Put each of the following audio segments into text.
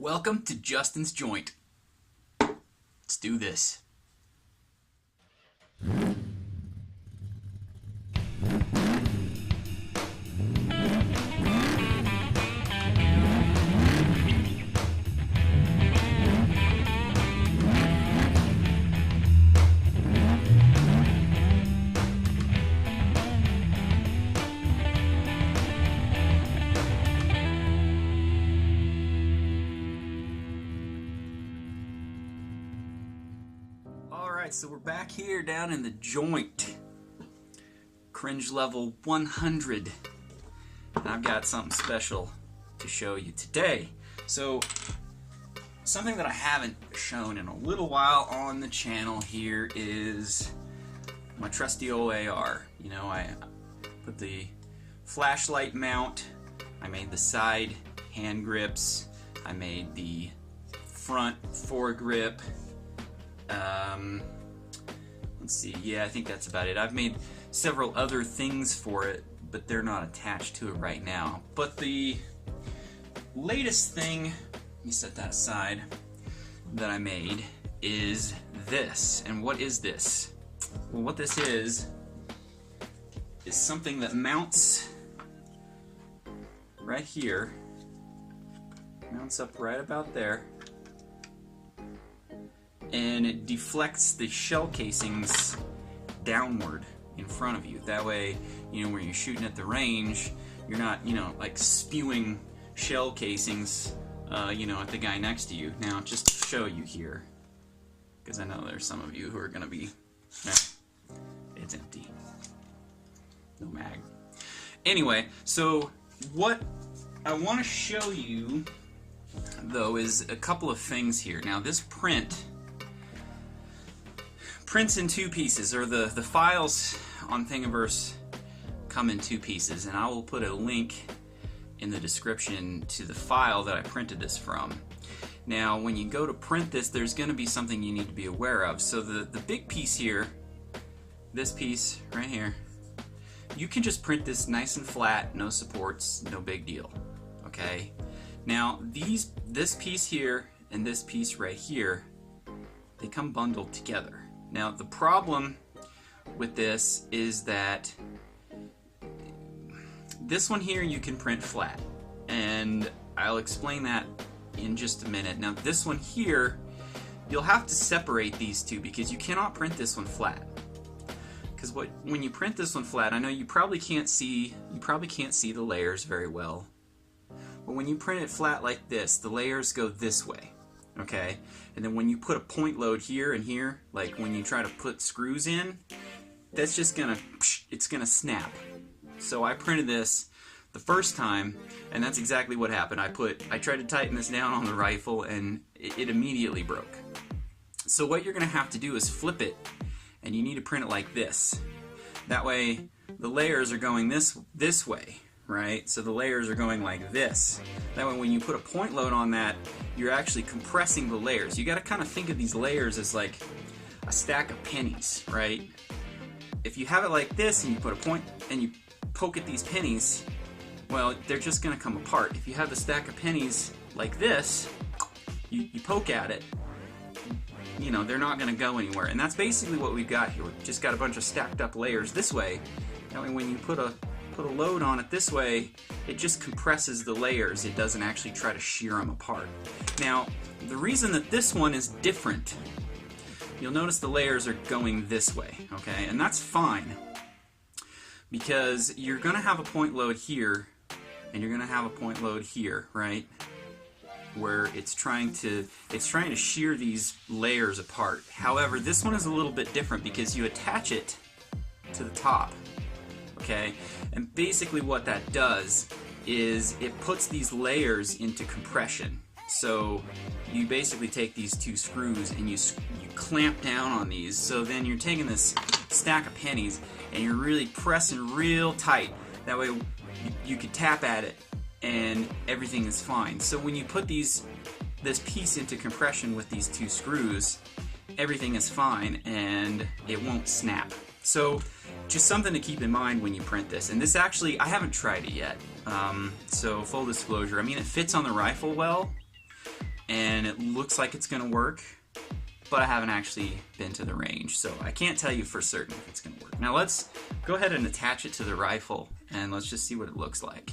Welcome to Justin's Joint. Let's do this. Alright, so we're back here down in the joint. Cringe level 100. And I've got something special to show you today. So, something that I haven't shown in a little while on the channel here is my trusty old AR. You know, I put the flashlight mount, I made the side hand grips, I made the front foregrip. Let's see, yeah, I think that's about it. I've made several other things for it, but they're not attached to it right now. But the latest thing, let me set that aside, that I made is this. And what is this? Well, what this is something that mounts right here, mounts up right about there, and it deflects the shell casings downward in front of you. That way, you know, when you're shooting at the range, you're not, you know, like spewing shell casings, you know, at the guy next to you. Now, just to show you here, because I know there's some of you who are going to be, it's empty. No mag. Anyway, so what I want to show you, though, is a couple of things here. Now, this prints in two pieces, or the files on Thingiverse come in two pieces, and I will put a link in the description to the file that I printed this from. Now, when you go to print this, there's going to be something you need to be aware of. So the big piece here, this piece right here, you can just print this nice and flat, no supports, no big deal. Okay? Now, this piece here and this piece right here, they come bundled together. Now, the problem with this is that this one here you can print flat, and I'll explain that in just a minute. Now, this one here, you'll have to separate these two because you cannot print this one flat. Because when you print this one flat, I know you probably can't see the layers very well. But when you print it flat like this, the layers go this way. Okay, and then when you put a point load here and here, like when you try to put screws in, that's just gonna, it's gonna snap. So I printed this the first time, and that's exactly what happened. I tried to tighten this down on the rifle, and it immediately broke. So what you're gonna have to do is flip it, and you need to print it like this. That way, the layers are going this way. Right? So the layers are going like this. That way when you put a point load on that, you're actually compressing the layers. You got to kind of think of these layers as like a stack of pennies, right? If you have it like this and you put a point and you poke at these pennies, well, they're just going to come apart. If you have the stack of pennies like this, you poke at it, you know, they're not going to go anywhere. And that's basically what we've got here. We've just got a bunch of stacked up layers this way. That way when you put a load on it this way, it just compresses the layers. It doesn't actually try to shear them apart. Now, the reason that this one is different, you'll notice the layers are going this way, okay? And that's fine, because you're going to have a point load here, and you're going to have a point load here, right? Where it's trying to shear these layers apart. However, this one is a little bit different because you attach it to the top. Okay, and basically what that does is it puts these layers into compression. So you basically take these two screws and you clamp down on these. So then you're taking this stack of pennies and you're really pressing real tight. That way you can tap at it and everything is fine. So when you put this piece into compression with these two screws, everything is fine and it won't snap. So just something to keep in mind when you print this. And this actually, I haven't tried it yet. So full disclosure, I mean, it fits on the rifle well, and it looks like it's going to work, but I haven't actually been to the range, so I can't tell you for certain if it's going to work. Now let's go ahead and attach it to the rifle, and let's just see what it looks like.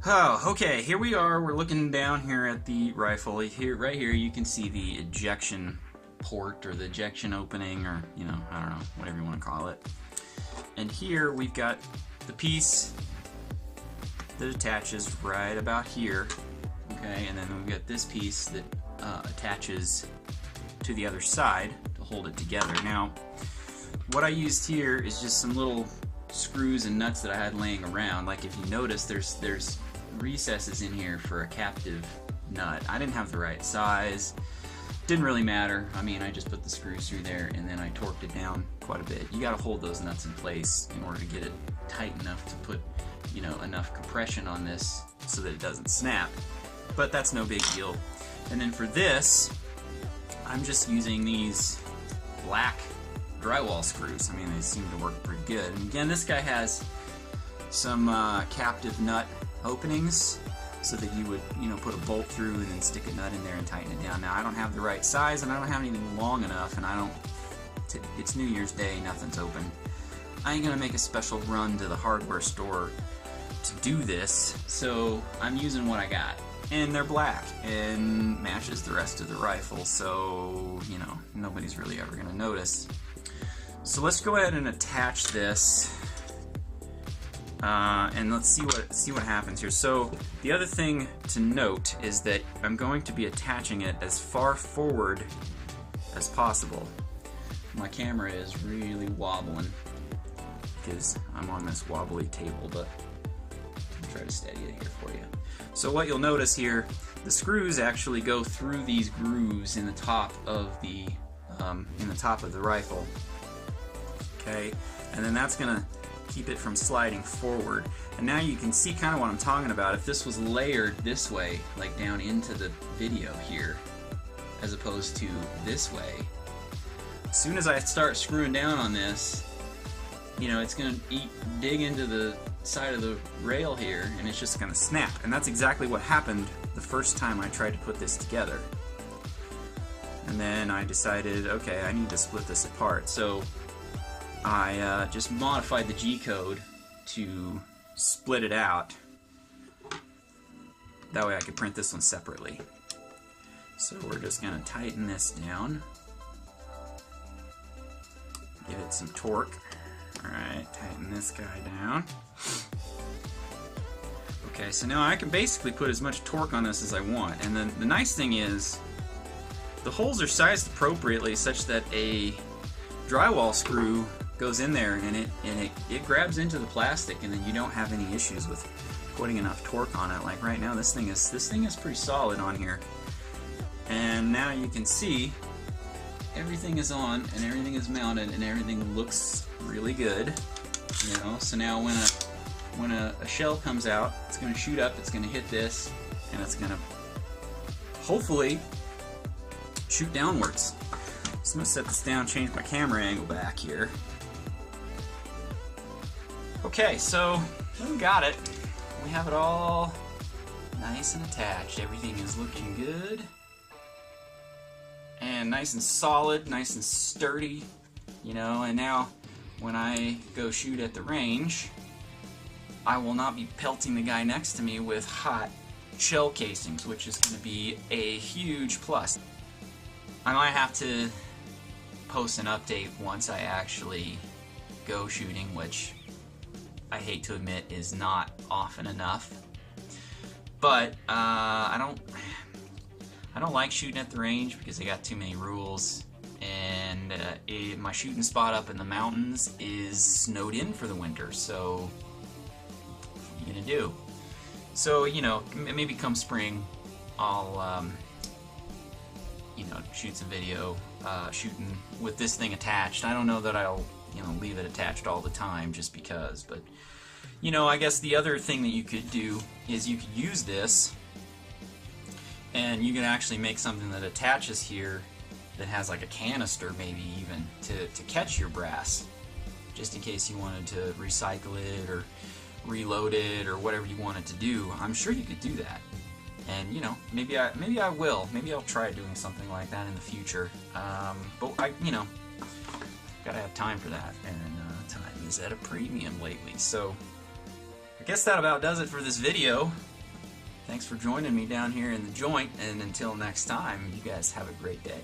Oh, okay, here we are. We're looking down here at the rifle. Right here you can see the ejection port, or the ejection opening, or, you know, I don't know, whatever you want to call it. And here we've got the piece that attaches right about here, okay, and then we've got this piece that attaches to the other side to hold it together. Now, what I used here is just some little screws and nuts that I had laying around. Like, if you notice, there's recesses in here for a captive nut. I didn't have the right size. Didn't really matter. I mean, I just put the screws through there and then I torqued it down quite a bit. You got to hold those nuts in place in order to get it tight enough to put, you know, enough compression on this so that it doesn't snap. But that's no big deal. And then for this, I'm just using these black drywall screws. I mean, they seem to work pretty good. And again, this guy has some captive nut openings, so that you would, you know, put a bolt through and then stick a nut in there and tighten it down. Now, I don't have the right size, and I don't have anything long enough, and it's New Year's Day, nothing's open. I ain't gonna make a special run to the hardware store to do this, so I'm using what I got. And they're black, and matches the rest of the rifle, so, you know, nobody's really ever gonna notice. So let's go ahead and attach this. And let's see what happens here. So the other thing to note is that I'm going to be attaching it as far forward as possible. My camera is really wobbling because I'm on this wobbly table, but I'll try to steady it here for you. So what you'll notice here, the screws actually go through these grooves in the top of the rifle. Okay, and then that's gonna keep it from sliding forward. And now you can see kind of what I'm talking about. If this was layered this way, like down into the video here, as opposed to this way, as soon as I start screwing down on this, you know, it's going to dig into the side of the rail here, and it's just going to snap. And that's exactly what happened the first time I tried to put this together. And then I decided, okay, I need to split this apart. So I just modified the G-code to split it out. That way I could print this one separately. So we're just going to tighten this down. Give it some torque. Alright, tighten this guy down. Okay, so now I can basically put as much torque on this as I want. And then the nice thing is, the holes are sized appropriately such that a drywall screw goes in there and it grabs into the plastic, and then you don't have any issues with putting enough torque on it. Like right now, this thing is pretty solid on here. And now you can see everything is on and everything is mounted and everything looks really good. You know, so now when a shell comes out, it's going to shoot up, it's going to hit this, and it's going to hopefully shoot downwards. So I'm going to set this down, change my camera angle back here. Okay, so we got it. We have it all nice and attached. Everything is looking good. And nice and solid, nice and sturdy. You know, and now when I go shoot at the range, I will not be pelting the guy next to me with hot shell casings, which is going to be a huge plus. I might have to post an update once I actually go shooting, which I hate to admit is not often enough. But I don't like shooting at the range because they got too many rules, and my shooting spot up in the mountains is snowed in for the winter, so what are you gonna do? So, you know, maybe come spring I'll you know, shoot some video shooting with this thing attached. I don't know that I'll, you know, leave it attached all the time just because, but you know, I guess the other thing that you could do is you could use this and you can actually make something that attaches here that has like a canister, maybe even, to catch your brass, just in case you wanted to recycle it or reload it or whatever you wanted to do. I'm sure you could do that. And you know, maybe I will. Maybe I'll try doing something like that in the future. But you know, gotta have time for that, and time is at a premium lately. So I guess that about does it for this video. Thanks for joining me down here in the joint, and until next time, you guys have a great day.